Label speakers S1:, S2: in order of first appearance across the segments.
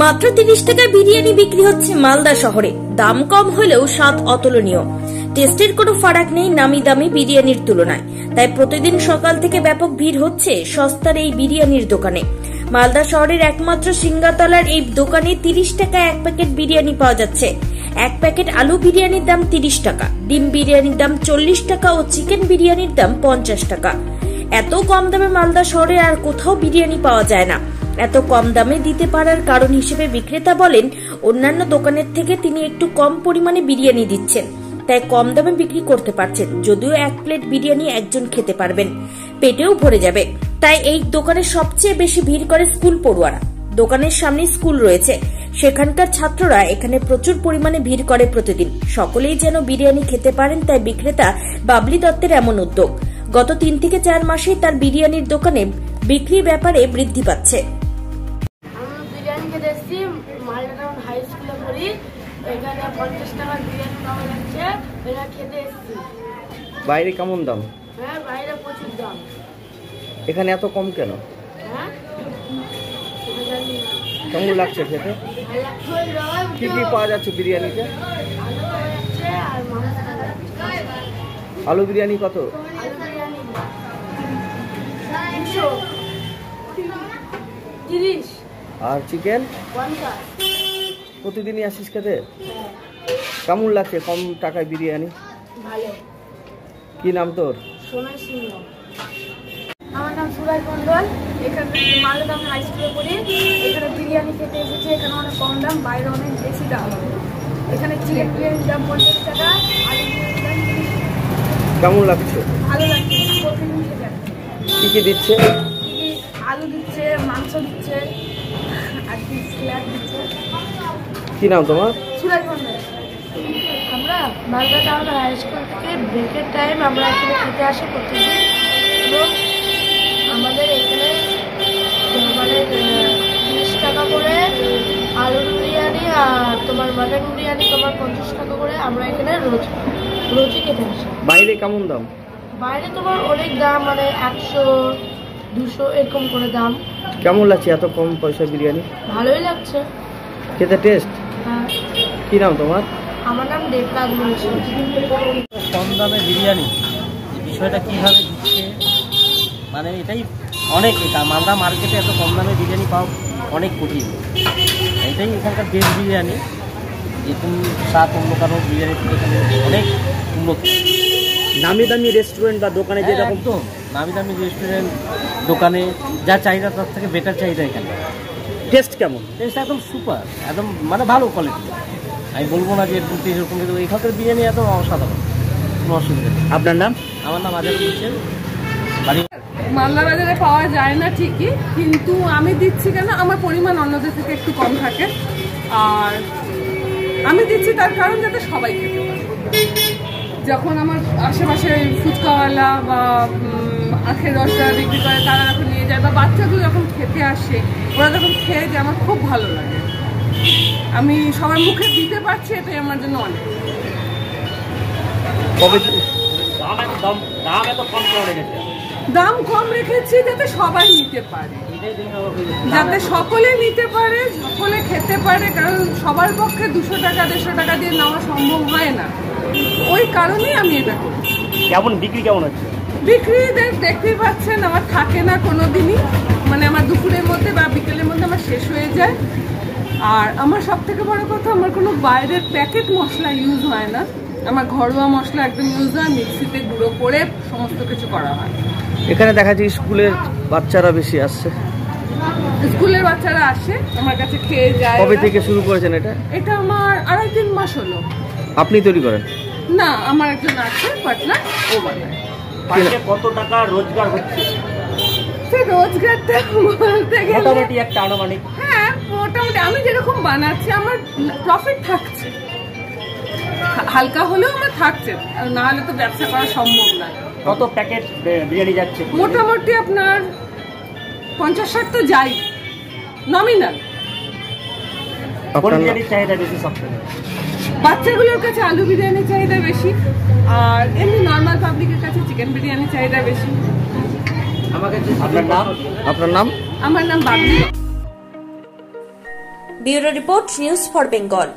S1: মাত্র 30 টাকায় বিরিয়ানি বিক্রি হচ্ছে মালদা শহরে। দাম কম হলেও স্বাদ অতুলনীয়। টেস্টের কোনো ফারাক নেই নামি দামি বিরিয়ানির তুলনায়। তাই প্রতিদিন সকাল থেকে ব্যাপক ভিড় হচ্ছে সস্তার এই বিরিয়ানির দোকানে। মালদা শহরের একমাত্র সিঙ্গাতলার এই দোকানে 30 টাকায় এক প্যাকেট বিরিয়ানি পাওয়া যাচ্ছে। এক প্যাকেট আলু বিরিয়ানির দাম 30 টাকা, ডিম বিরিয়ানির দাম 40 টাকা ও চিকেন বিরিয়ানির দাম 50 টাকা। এত কম দামে মালদা শহরে আর কোথাও বিরিয়ানি পাওয়া যায় না। এত কম দামে দিতে পারার কারণ হিসেবে বিক্রেতা বলেন, অন্যান্য দোকানের থেকে তিনি একটু কম পরিমাণে বিরিয়ানি দিচ্ছেন, তাই কম দামে বিক্রি করতে পারছেন। যদিও এক প্লেট বিরিয়ানি একজন খেতে পারবেন, পেটেও ভরে যাবে। তাই এই দোকানে সবচেয়ে বেশি ভিড় করে স্কুল পড়ুয়ারা। দোকানের সামনে স্কুল রয়েছে, সেখানকার ছাত্ররা এখানে প্রচুর পরিমাণে ভিড় করে প্রতিদিন। সকলেই যেন বিরিয়ানি খেতে পারেন, তাই বিক্রেতা বাবলি দত্তের এমন উদ্যোগ। গত 3 থেকে 4 মাসেই তার বিরিয়ানির দোকানে বিক্রির ব্যাপারে বৃদ্ধি পাচ্ছে।
S2: হাই স্কুলে পড়ি, এখানে 50 টাকা বিরিয়ানি পাওয়া যাচ্ছে, এটা খেতে এসেছি।
S3: বাইরে কেমন দাম?
S2: হ্যাঁ, বাইরে প্রচুর দাম।
S3: এখানে এত কম কেন?
S2: হ্যাঁ,
S3: কেমন লাগছে খেতে? কি কি পাওয়া যাচ্ছে বিরিয়ানিতে?
S2: আলু পাওয়া যাচ্ছে আর মাংস পাওয়া যাচ্ছে।
S3: আলু বিরিয়ানি কত?
S2: আলু বিরিয়ানি 30
S3: আর চিকেন
S2: 50।
S3: প্রতিদিনই আসিস খেতে? কেমন লাগছে কম টাকায় বিরিয়ানি?
S2: ভালো।
S3: কি নাম তোর?
S2: সোনাই সিংহ। আমার নাম সুরাজ মন্ডল। এখানে মালদা হাই স্কুলে পড়ি। এখানে বিরিয়ানি খেতে এসেছি। এখানে অনেক কম দাম, বাইরে অনেক বেশি দাম। এখানে চিকেন বিরিয়ানির দাম 50 টাকা, আলু বিরিয়ানির দাম 30 টাকা।
S3: কেমন লাগছে?
S2: ভালো লাগছে, প্রতিদিন খেতে।
S3: কি কি দিচ্ছে?
S2: আলু দিচ্ছে, মাংস দিচ্ছে, আর স্যালাড দিচ্ছে।
S3: কি নাম তোমার?
S2: সুরাজ মন্ডল। আমরা মালদা টাউন হাই স্কুল থেকে ব্রেকের টাইম আমরা এখানে খেতে আসি প্রতিদিন। এবং আমাদের এখানে মানে 30 টাকা করে আলুর বিরিয়ানি আর তোমার মাটন বিরিয়ানি তোমার 50 টাকা করে আমরা এখানে রোজই খেতে আসি।
S3: বাইরে কেমন দাম?
S2: বাইরে তোমার অনেক দাম, মানে 100, 200 এরকম করে দাম।
S3: কেমন লাগছে এত কম পয়সা বিরিয়ানি?
S2: ভালোই লাগছে
S3: খেতে টেস্ট?
S2: হ্যাঁ।
S3: কি নাম তোমার?
S2: আমার নাম দেবরাজ বলছি।
S4: কম দামে বিরিয়ানি বিষয়টা কীভাবে দিচ্ছে, মানে এটাই অনেক, এটা মালদা মার্কেটে এত কম দামে বিরিয়ানি পাওয়া অনেক কঠিন। এটাই এখানকার বেস্ট বিরিয়ানি। যেরকম স্বাদ অন্য কারো বিরিয়ানি থেকে এখানে অনেক উন্নত।
S3: নামি দামি রেস্টুরেন্ট বা দোকানে যেরকম,
S4: একদম নামি দামি রেস্টুরেন্ট দোকানে যা চাহিদা তার থেকে বেটার চাহিদা এখানে।
S3: টেস্ট কেমন?
S4: টেস্ট একদম সুপার, একদম মানে ভালো কোয়ালিটি। আমি বলবো না যে এরকম টেস্ট এরকম, কিন্তু এখানকার বিরিয়ানি একদম অসাধারণ, কোনো অসুবিধা নেই।
S3: আপনার নাম?
S4: আমার নাম আজাদ হোসেন, বাড়ি
S5: মালদা বাজারে পাওয়া যায় না ঠিকই, কিন্তু আমি দিচ্ছি কেন, আমার পরিমাণ অন্যদের থেকে একটু কম থাকে। আর আমি দিচ্ছি তার কারণ যাতে সবাই খেতে পারে। যখন আমার আশেপাশে ফুচকাওয়ালা বা আখের রসটা বিক্রি করে তারা যখন নিয়ে যায়, বা বাচ্চাগুলো যখন খেতে আসে, ওরা যখন খেয়ে যায়, আমার খুব ভালো লাগে। আমি সবার মুখে দিতে পারছি, এটাই আমার জন্য অনেক। দাম কম রেখেছি যাতে সবাই নিতে পারে, যাতে সকলে নিতে পারে, সকলে খেতে পারে। কারণ সবার পক্ষে 200 টাকা 150 টাকা দিয়ে নেওয়া সম্ভব হয় না। ওই কারণেই আমি এটা করি।
S3: কেমন বিক্রি কেমন হচ্ছে?
S5: বিক্রি দেখতেই পাচ্ছেন, আমার থাকে না কোনো দিনই, মানে আমার দুপুরের মধ্যে বা বিকেলের মধ্যে আমার শেষ হয়ে যায়। আর আমার সব থেকে বড় কথা, আমার কোনো বাইরের প্যাকেট মশলা ইউজ হয় না। আমার ঘরোয়া মশলা একদম ইউজ হয়, মিক্সিতে গুঁড়ো করে সমস্ত কিছু করা হয়।
S3: এখানে দেখা যায় স্কুলের বাচ্চারা বেশি আসছে।
S5: স্কুলের বাচ্চারা আসে আমার কাছে, খেয়ে যায়।
S3: কবে থেকে শুরু করেছেন এটা?
S5: এটা আমার 2.5-3 মাস হলো।
S3: আপনি তৈরি করেন?
S5: না, আমার একজন আছে পার্টনার, ও বানায়।
S4: কত টাকা রোজগার হচ্ছে?
S5: রোজগারটা বলতে গেলে
S4: মোটামুটি একটা আনুমানিক।
S5: হ্যাঁ, মোটামুটি আমি যেরকম বানাচ্ছি আমার প্রফিট থাকছে, হালকা হলেও আমার থাকছে, না হলে তো ব্যবসা করা সম্ভব না।
S4: কত প্যাকেট বিরিয়ানি যাচ্ছে?
S5: মোটামুটি আপনার 50-60 তো যাই নমিনাল।
S4: কোন বিরিয়ানির চাহিদা বেশি সবথেকে?
S5: বাচ্চাগুলোর কাছে আলু বিরিয়ানির চাহিদা বেশি, আর এমনি নর্মাল পাবলিকের কাছে চিকেন চিকেন বিরিয়ানি চাহিদা বেশি।
S3: আপনার নাম?
S5: আমার নাম Babli.
S1: Bureau report, news for Bengal.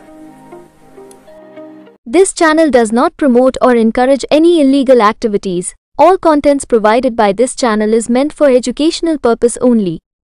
S6: This channel does not promote or encourage any illegal activities. All contents provided by this channel is meant for educational purpose only.